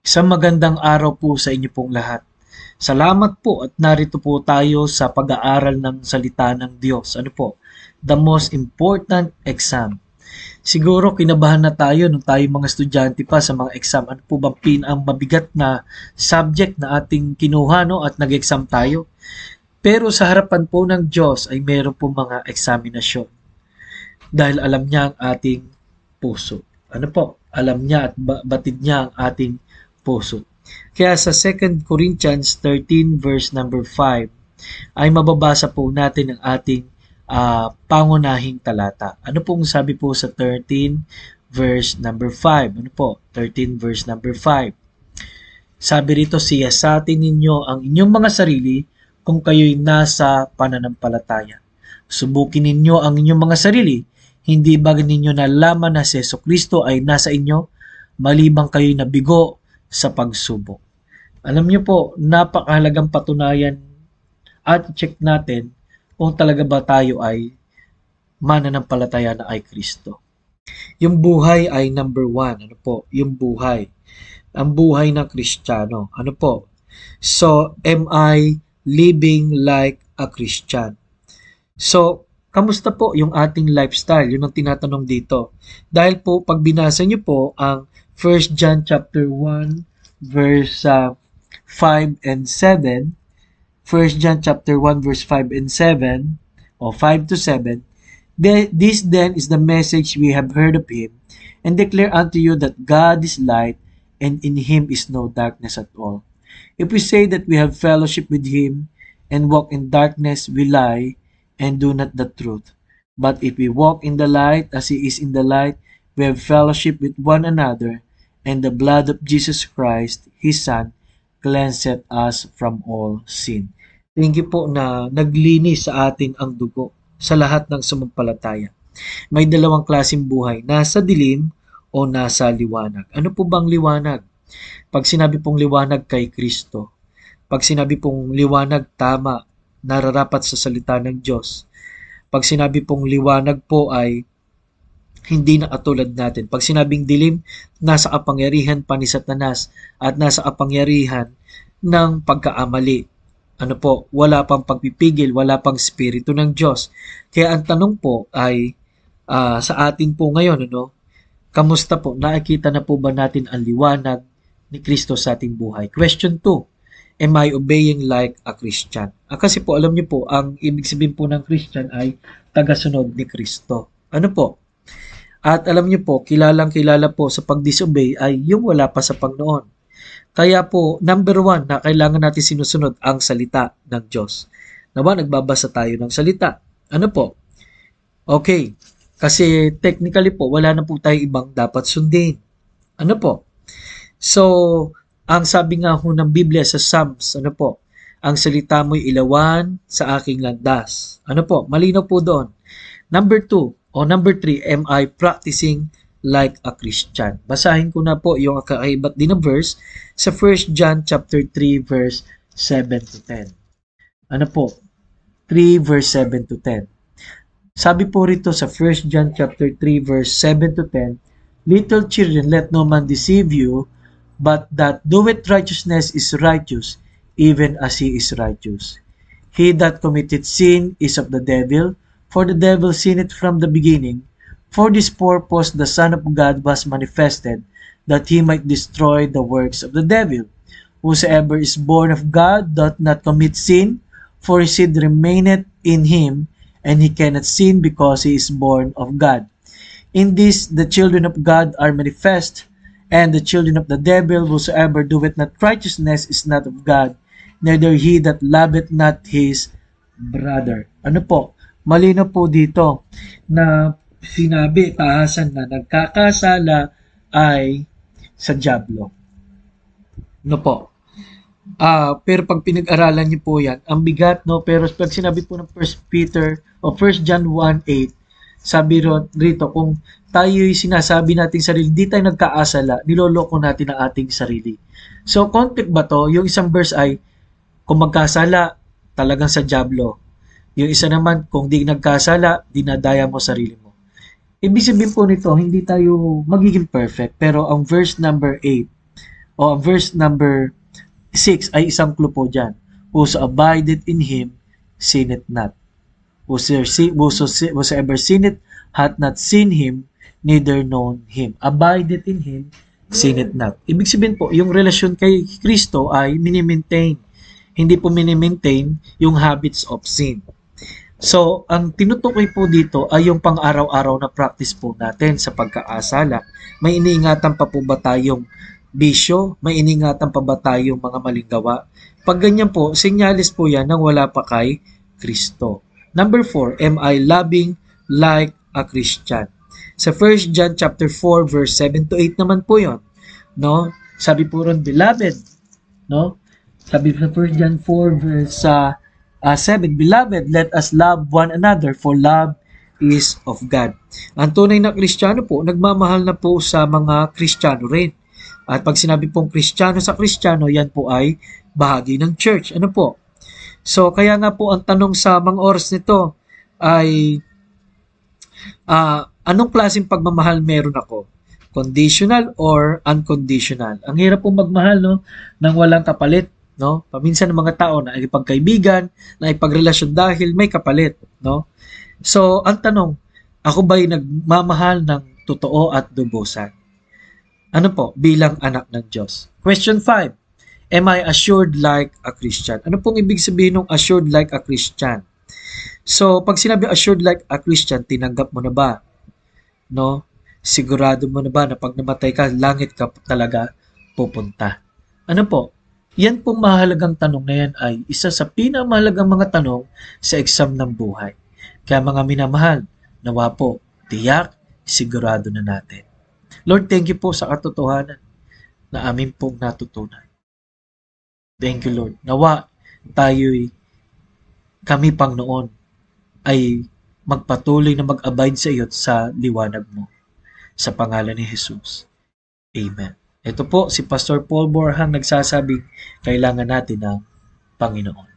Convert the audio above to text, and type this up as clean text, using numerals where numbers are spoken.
Isang magandang araw po sa inyo pong lahat. Salamat po at narito po tayo sa pag-aaral ng salita ng Diyos. Ano po? The most important exam. Siguro kinabahan na tayo nung tayo mga estudyante pa sa mga exam. Ano po bang pinakamabigat na subject na ating kinuha, no? At nag-exam tayo. Pero sa harapan po ng Diyos ay meron po mga eksaminasyon. Dahil alam niya ang ating puso. Ano po? Alam niya at batid niya ang ating puso. Kaya sa 2 Corinthians 13 verse number 5 ay mababasa po natin ang ating pangunahing talata. Ano pong sabi po sa 13 verse number 5? Ano po? 13 verse number 5. Sabi rito, siyasatin ninyo ang inyong mga sarili kung kayo'y nasa pananampalataya. Subukin ninyo ang inyong mga sarili. Hindi ba ninyo nalaman na si Jesucristo ay nasa inyo, malibang kayo'y nabigo sa pagsubok? Alam niyo po, napakahalagang patunayan at check natin kung talaga ba tayo ay mananampalataya na ay Kristo. Yung buhay ay number 1. Ano po? Yung buhay. Ang buhay ng Kristiyano. Ano po? So, am I living like a Christian? So, kamusta po yung ating lifestyle? Yun ang tinatanong dito. Dahil po, pag binasa niyo po ang 1 John chapter 1 verse 5 and 7, 1 John chapter 1 verse 5 and 7, o 5 to 7, this then is the message we have heard of him, and declare unto you that God is light, and in him is no darkness at all. If we say that we have fellowship with him, and walk in darkness, we lie, and do not the truth. But if we walk in the light, as he is in the light, we have fellowship with one another, and the blood of Jesus Christ, his Son, cleanseth us from all sin. Thank you po na naglinis sa atin ang dugo sa lahat ng sumampalataya. May dalawang klaseng buhay, nasa dilim o nasa liwanag. Ano po bang liwanag? Pag sinabi pong liwanag kay Kristo, pag sinabi pong liwanag, tama, nararapat sa salita ng Diyos. Pag sinabi pong liwanag po ay hindi na katulad natin. Pag sinabing dilim, nasa kapangyarihan pa ni Satanas at nasa kapangyarihan ng pagkaamali. Ano po, wala pang pagpipigil, wala pang spirito ng Diyos. Kaya ang tanong po ay sa atin po ngayon, ano, kamusta po? Nakikita na po ba natin ang liwanag ni Kristo sa ating buhay? Question 2. Am I obeying like a Christian? Kasi po, alam niyo po, ang ibig sabihin po ng Christian ay tagasunod ni Kristo. Ano po? At alam niyo po, kilalang-kilala po sa pag-disobey ay yung wala pa sa Panginoon. Kaya po, number 1 na kailangan natin sinusunod ang salita ng Diyos. Nawa, nagbabasa tayo ng salita. Ano po? Okay. Kasi technically po, wala na po tayo ibang dapat sundin. Ano po? So, ang sabi nga ho ng Biblia sa Psalms, ano po? Ang salita mo'y ilawan sa aking landas. Ano po? Malinaw po doon. Number 2 o number 3, am I practicing like a Christian? Basahin ko na po yung kakaibat din na verse sa 1 John chapter 3 verse 7 to 10. Ano po? 3 verse 7 to 10. Sabi po rito sa 1 John chapter 3 verse 7 to 10, little children, let no man deceive you, but that doeth righteousness is righteous, even as he is righteous. He that committeth sin is of the devil, for the devil sinned from the beginning. For this purpose the Son of God was manifested, that he might destroy the works of the devil. Whosoever is born of God doth not commit sin, for his seed remaineth in him, and he cannot sin because he is born of God. In this the children of God are manifest, and the children of the devil. Whosoever doeth not righteousness is not of God, neither he that loveth not his brother. Ano po? Malino po dito na sinabi, taasan na nagkakasala ay sa dyablo. Ano po? Pero pag pinag-aralan niyo po yan, ang bigat, no? Pero pag sinabi po ng 1 Peter o 1 John 1:8, sabi rito, kung tayo'y sinasabi nating sarili, di tayo nagkaasala, niloloko natin ang ating sarili. So, conflict ba to? Yung isang verse ay, kung magkasala, talagang sa dyablo. Yung isa naman, kung di nagkasala, dinadaya mo sarili mo. Ibig sabihin po nito, hindi tayo magiging perfect. Pero ang verse number 8, O ang verse number 6 ay isang clue po dyan. Whoso abideth in him, sinneth not. Whosoever sinneth hath not seen him, neither known him. Abideth in him, sinneth not. Ibig sabihin po, yung relasyon kay Kristo ay minimaintain. Hindi po minimaintain yung habits of sin. So, ang tinutukoy po dito ay yung pang-araw-araw na practice po natin sa pagkakasala. May iniingatan pa po ba tayong bisyo? May iniingatan pa ba tayong mga maling gawa? Pag ganyan po, sinyalis po yan nang wala pa kay Kristo. Number 4, am I loving like a Christian? Sa 1 John chapter 4 verse 7 to 8 naman po 'yon, no? Sabi po ron, beloved, no? Sabi sa 1 John 4 verse 7, beloved, let us love one another, for love is of God. Ang tunay na Kristiyano po, nagmamahal na po sa mga Kristiyano rin. At pag sinabi pong Kristiyano sa Kristiyano, yan po ay bahagi ng church. Ano po? So, kaya nga po ang tanong sa mga oras nito ay, anong klaseng pagmamahal meron ako? Conditional or unconditional? Ang hirap pong magmahal, no? Nang walang kapalit, no? Paminsan ng mga tao na ipagkaibigan, na ipagrelasyon dahil may kapalit, no? So, ang tanong, ako ba'y nagmamahal ng totoo at lubusan? Ano po? Bilang anak ng Diyos. Question 5. Am I assured like a Christian? Ano pong ibig sabihin ng assured like a Christian? So, pag sinabi assured like a Christian, tinanggap mo na ba? No? Sigurado mo na ba na pag namatay ka, langit ka talaga pupunta? Ano po? Yan pong mahalagang tanong na yan ay isa sa pinamahalagang mga tanong sa exam ng buhay. Kaya mga minamahal, nawa po, tiyak, sigurado na natin. Lord, thank you po sa katotohanan na amin pong natutunan. Thank you, Lord. Nawa kami pang noon ay magpatuloy na mag-abide sa iyo sa liwanag mo. Sa pangalan ni Jesus. Amen. Ito po si Pastor Paul Borhang nagsasabing kailangan natin ng Panginoon.